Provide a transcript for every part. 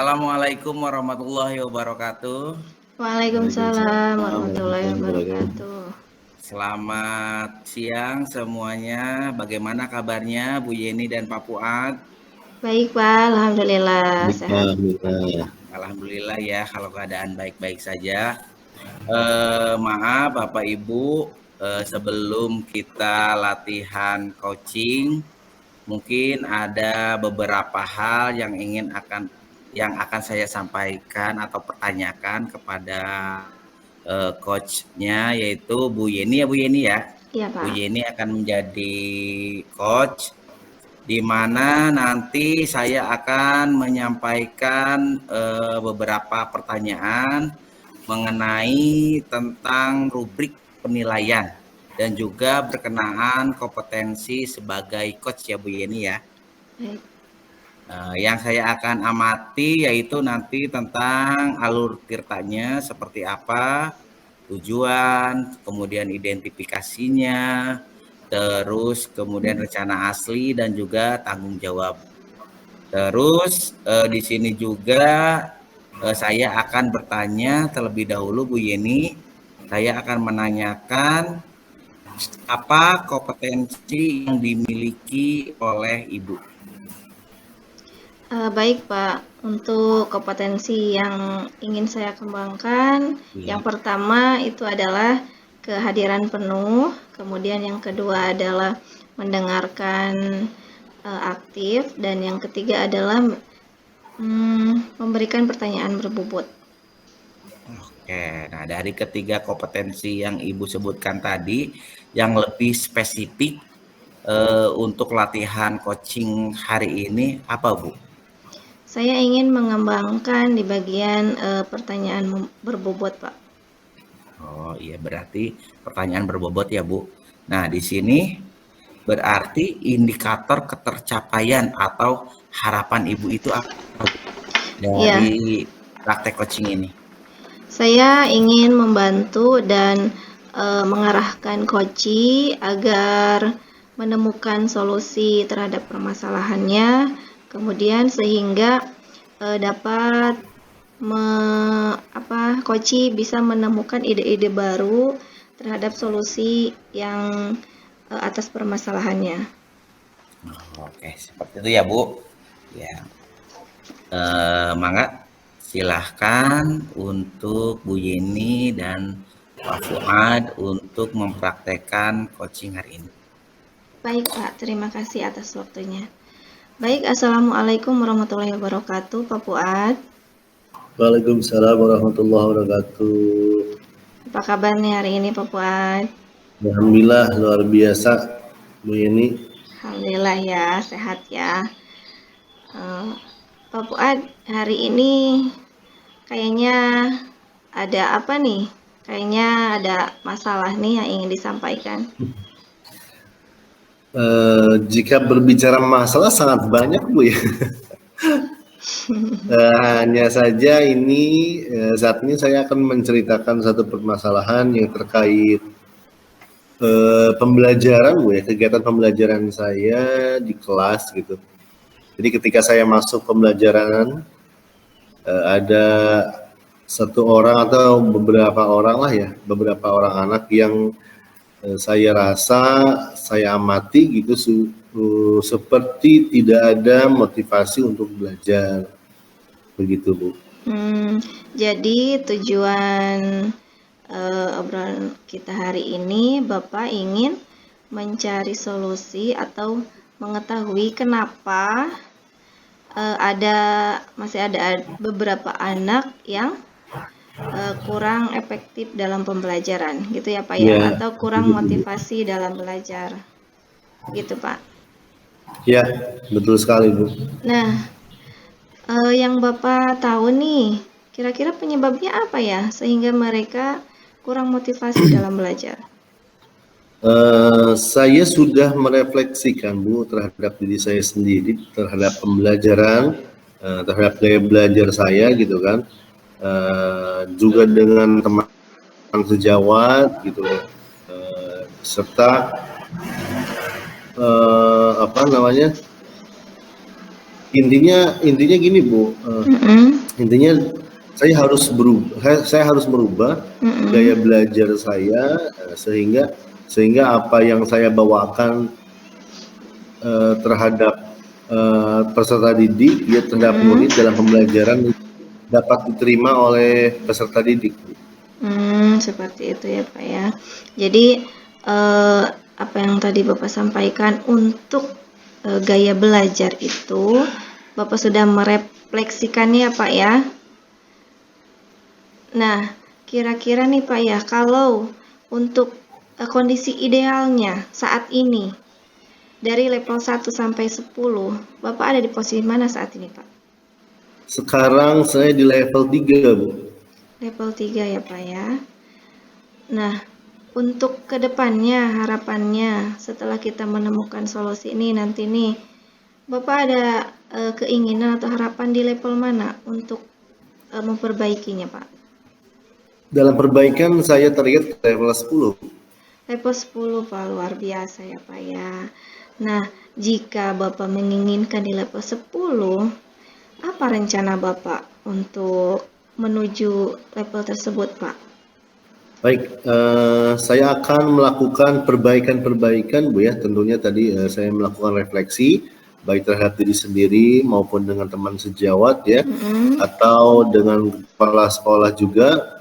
Assalamualaikum warahmatullahi wabarakatuh. Waalaikumsalam Waalaikumsalam warahmatullahi warahmatullahi wabarakatuh. wabarakatuh. Selamat siang semuanya. Bagaimana kabarnya Bu Yeni dan Pak Fuad? Baik Pak, Alhamdulillah sehat. Alhamdulillah. Alhamdulillah ya kalau keadaan baik-baik saja. Maaf Bapak Ibu, sebelum kita latihan coaching, mungkin ada beberapa hal yang akan saya sampaikan atau pertanyakan kepada coachnya, yaitu Bu Yeni ya Bu Yeni ya. Iya Bu Pak. Yeni akan menjadi coach, di mana nanti saya akan menyampaikan beberapa pertanyaan mengenai tentang rubrik penilaian dan juga berkenaan kompetensi sebagai coach ya Bu Yeni ya. Baik. Yang saya akan amati yaitu nanti tentang alur tirtanya seperti apa, tujuan, kemudian identifikasinya, terus kemudian rencana asli dan juga tanggung jawab. Terus di sini juga saya akan bertanya terlebih dahulu Bu Yeni, saya akan menanyakan apa kompetensi yang dimiliki oleh Ibu. Baik Pak, untuk kompetensi yang ingin saya kembangkan, yang pertama itu adalah kehadiran penuh, kemudian yang kedua adalah mendengarkan aktif, dan yang ketiga adalah memberikan pertanyaan berbobot. Oke, nah dari ketiga kompetensi yang Ibu sebutkan tadi, yang lebih spesifik untuk latihan coaching hari ini apa Bu? Saya ingin mengembangkan di bagian pertanyaan berbobot, Pak. Oh iya, berarti pertanyaan berbobot ya Bu. Nah di sini berarti indikator ketercapaian atau harapan Ibu itu apa dari praktek coaching ini? Saya ingin membantu dan mengarahkan coachee agar menemukan solusi terhadap permasalahannya, kemudian sehingga dapat coachee bisa menemukan ide-ide baru terhadap solusi yang atas permasalahannya. Oke, seperti itu ya Bu. Ya, mangga silahkan untuk Bu Yeni dan Pak Fuad untuk mempraktekkan coaching hari ini. Baik Pak, terima kasih atas waktunya. Baik, Assalamualaikum warahmatullahi wabarakatuh, Pak Fuad. Waalaikumsalam warahmatullahi wabarakatuh. Apa kabarnya hari ini Pak Fuad? Alhamdulillah luar biasa Bu Yeni. Alhamdulillah ya, sehat ya. Pak Fuad, hari ini kayaknya ada apa nih? Kayaknya ada masalah nih yang ingin disampaikan. Jika berbicara masalah sangat banyak Bu ya. Hanya saja ini saat ini saya akan menceritakan satu permasalahan yang terkait pembelajaran Bu ya, kegiatan pembelajaran saya di kelas gitu. Jadi ketika saya masuk pembelajaran ada satu orang atau beberapa orang lah ya, beberapa orang anak yang saya rasa, saya amati gitu seperti tidak ada motivasi untuk belajar, begitu Bu. Jadi tujuan obrolan kita hari ini, Bapak ingin mencari solusi atau mengetahui kenapa masih ada beberapa anak yang kurang efektif dalam pembelajaran, gitu ya Pak ya, atau kurang motivasi dalam belajar, gitu Pak. Ya, betul sekali Bu. Nah, yang Bapak tahu nih, kira-kira penyebabnya apa ya sehingga mereka kurang motivasi dalam belajar? Saya sudah merefleksikan Bu terhadap diri saya sendiri, terhadap pembelajaran, terhadap gaya belajar saya gitu kan. Juga dengan teman sejawat gitu, serta intinya gini Bu, intinya saya harus merubah gaya belajar saya sehingga apa yang saya bawakan terhadap peserta didik, ya terhadap murid dalam pembelajaran dapat diterima oleh peserta didik. Seperti itu ya Pak ya. Jadi apa yang tadi Bapak sampaikan untuk gaya belajar itu Bapak sudah merefleksikannya Pak ya. Nah, kira-kira nih Pak ya, kalau untuk kondisi idealnya saat ini dari level 1 sampai 10, Bapak ada di posisi mana saat ini Pak? Sekarang saya di level 3 Bu. Level 3 ya Pak ya. Nah, untuk kedepannya, harapannya setelah kita menemukan solusi ini nanti nih, Bapak ada keinginan atau harapan di level mana untuk memperbaikinya Pak? Dalam perbaikan saya target level 10. Level 10 Pak, luar biasa ya Pak ya. Nah, jika Bapak menginginkan di level 10, apa rencana Bapak untuk menuju level tersebut Pak? Baik, saya akan melakukan perbaikan-perbaikan Bu ya. Tentunya tadi saya melakukan refleksi baik terhadap diri sendiri maupun dengan teman sejawat ya, atau dengan kepala sekolah juga.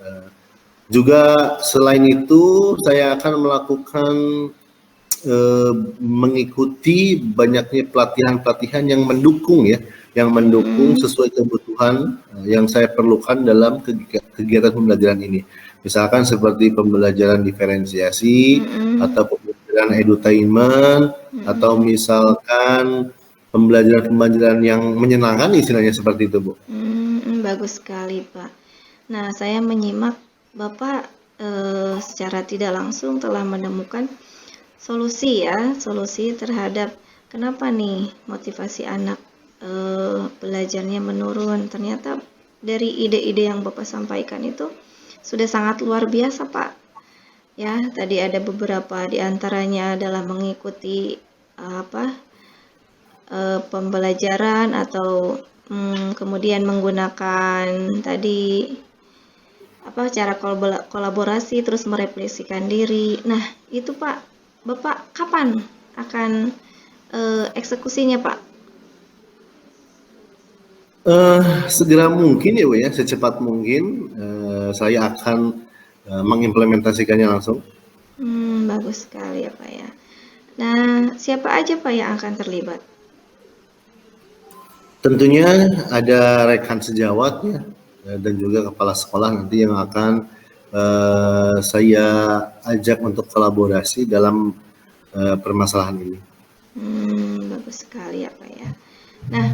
Juga selain itu saya akan melakukan mengikuti banyaknya pelatihan-pelatihan yang mendukung ya, yang mendukung sesuai kebutuhan yang saya perlukan dalam kegiatan pembelajaran ini. Misalkan seperti pembelajaran diferensiasi atau pembelajaran edutainment atau misalkan pembelajaran yang menyenangkan istilahnya seperti itu Bu. Bagus sekali Pak. Nah, saya menyimak Bapak secara tidak langsung telah menemukan solusi terhadap kenapa nih motivasi anak belajarnya menurun. Ternyata dari ide-ide yang Bapak sampaikan itu sudah sangat luar biasa Pak. Ya, tadi ada beberapa di antaranya adalah mengikuti pembelajaran atau kemudian menggunakan tadi cara kolaborasi terus merefleksikan diri. Nah, itu Pak, Bapak kapan akan eksekusinya Pak? Segera mungkin ya Bu ya, secepat mungkin saya akan mengimplementasikannya langsung. Bagus sekali ya Pak ya. Nah, siapa aja Pak yang akan terlibat? Tentunya ada rekan sejawat ya, dan juga kepala sekolah nanti yang akan saya ajak untuk kolaborasi dalam permasalahan ini. Bagus sekali ya Pak ya. Nah,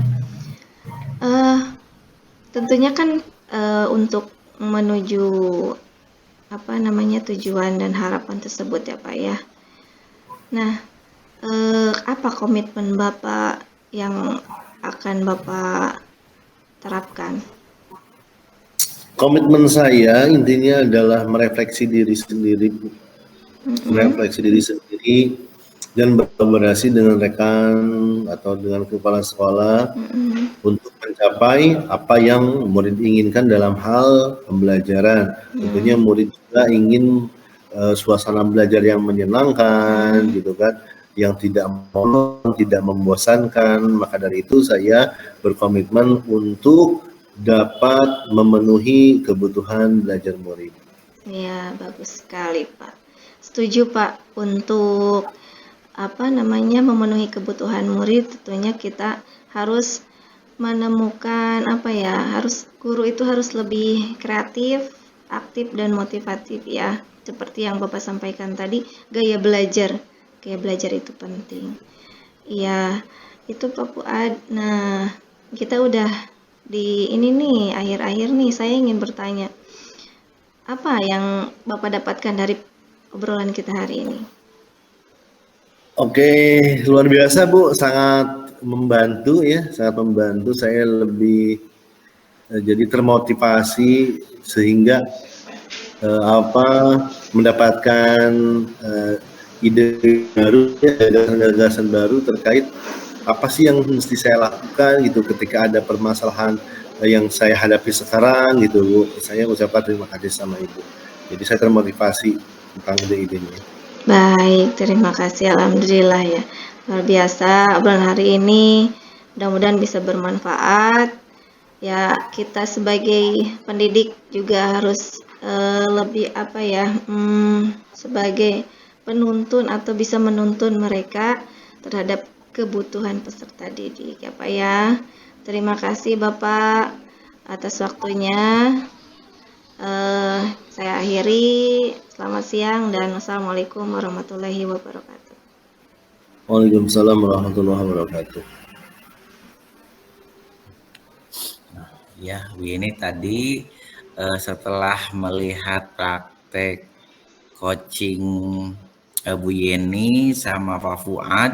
tentunya kan untuk menuju tujuan dan harapan tersebut ya Pak ya. Nah, apa komitmen Bapak yang akan Bapak terapkan? Komitmen saya intinya adalah merefleksi diri sendiri, dan berkolaborasi dengan rekan atau dengan kepala sekolah untuk mencapai apa yang murid inginkan dalam hal pembelajaran. Tentunya murid juga ingin suasana belajar yang menyenangkan, gitu kan, yang tidak monoton, tidak membosankan. Maka dari itu saya berkomitmen untuk dapat memenuhi kebutuhan belajar murid. Ya, bagus sekali Pak. Setuju Pak, untuk memenuhi kebutuhan murid tentunya kita harus menemukan guru itu harus lebih kreatif, aktif dan motivatif ya. Seperti yang Bapak sampaikan tadi, gaya belajar itu penting. Iya, itu Pak Fuad. Nah, kita udah di ini nih, akhir-akhir nih, saya ingin bertanya, apa yang Bapak dapatkan dari obrolan kita hari ini? Oke, luar biasa Bu, sangat membantu ya, sangat membantu. Saya lebih jadi termotivasi sehingga mendapatkan ide baru, gagasan-gagasan baru terkait apa sih yang mesti saya lakukan gitu ketika ada permasalahan yang saya hadapi sekarang gitu Bu. Saya ucapkan terima kasih sama Ibu. Jadi saya termotivasi tentang ide-idenya. Baik, terima kasih. Alhamdulillah ya. Luar biasa obrolan hari ini. Mudah-mudahan bisa bermanfaat. Ya, kita sebagai pendidik juga harus lebih sebagai penuntun atau bisa menuntun mereka terhadap kebutuhan peserta didik ya Pak ya. Terima kasih Bapak atas waktunya. Saya akhiri. Selamat siang dan wassalamualaikum warahmatullahi wabarakatuh. Waalaikumsalam warahmatullahi wabarakatuh. Ya, Bu Yeni tadi setelah melihat praktek coaching Bu Yeni sama Pak Fuad,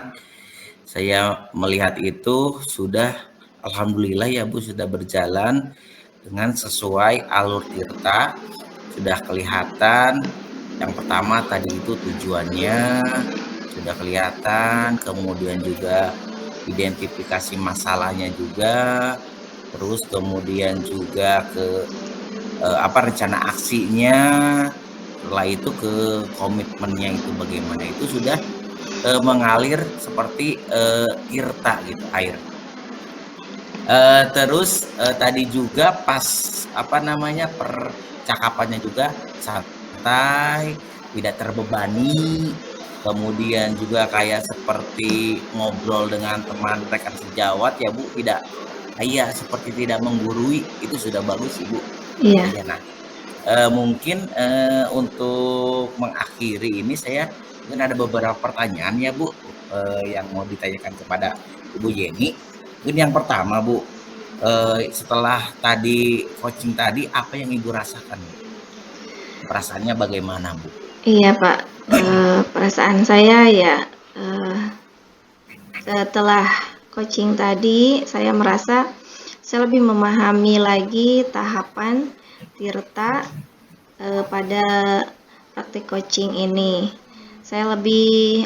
saya melihat itu sudah alhamdulillah ya Bu, sudah berjalan dengan sesuai alur tirta, sudah kelihatan. Yang pertama tadi itu tujuannya sudah kelihatan, kemudian juga identifikasi masalahnya juga, terus kemudian juga ke rencana aksinya, setelah itu ke komitmennya itu bagaimana, itu sudah mengalir seperti tirta gitu, air. Terus tadi juga pas percakapannya juga santai, tidak terbebani, kemudian juga kayak seperti ngobrol dengan teman rekan sejawat ya Bu, tidak kayak seperti tidak menggurui, itu sudah bagus Ibu. Iya. Ya, nah mungkin untuk mengakhiri ini saya mungkin ada beberapa pertanyaan ya Bu yang mau ditanyakan kepada Ibu Yeni. Mungkin yang pertama Bu, setelah tadi coaching tadi, apa yang Ibu rasakan? Perasaannya bagaimana Bu? Iya Pak, perasaan saya ya setelah coaching tadi saya merasa saya lebih memahami lagi tahapan tirta pada praktik coaching ini. Saya lebih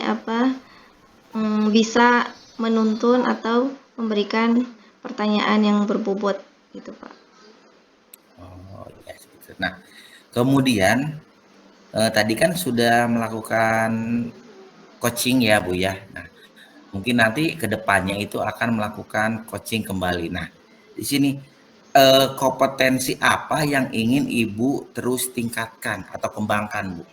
bisa menuntun atau memberikan pertanyaan yang berbobot gitu Pak. Oh ya, gitu. Nah, kemudian tadi kan sudah melakukan coaching ya Bu ya. Nah, mungkin nanti ke depannya itu akan melakukan coaching kembali. Nah, di sini kompetensi apa yang ingin Ibu terus tingkatkan atau kembangkan Bu?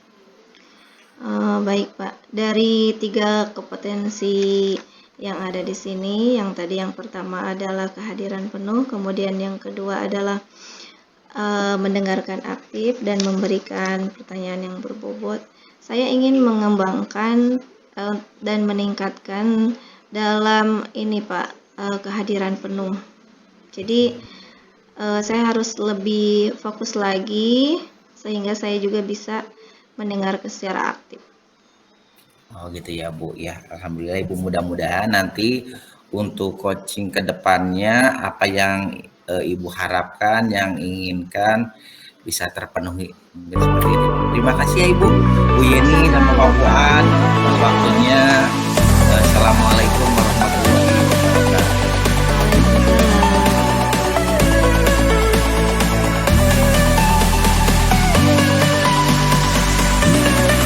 Baik Pak, dari 3 kompetensi yang ada di sini, yang tadi yang pertama adalah kehadiran penuh, kemudian yang kedua adalah mendengarkan aktif dan memberikan pertanyaan yang berbobot. Saya ingin mengembangkan dan meningkatkan dalam ini Pak, kehadiran penuh. Jadi saya harus lebih fokus lagi sehingga saya juga bisa mendengar secara aktif. Oh gitu ya Bu ya, alhamdulillah Ibu, mudah-mudahan nanti untuk coaching ke depannya apa yang Ibu harapkan, yang inginkan bisa terpenuhi. Seperti itu. Terima kasih ya Ibu, Bu Yeni dan Pak Fuad atas waktunya.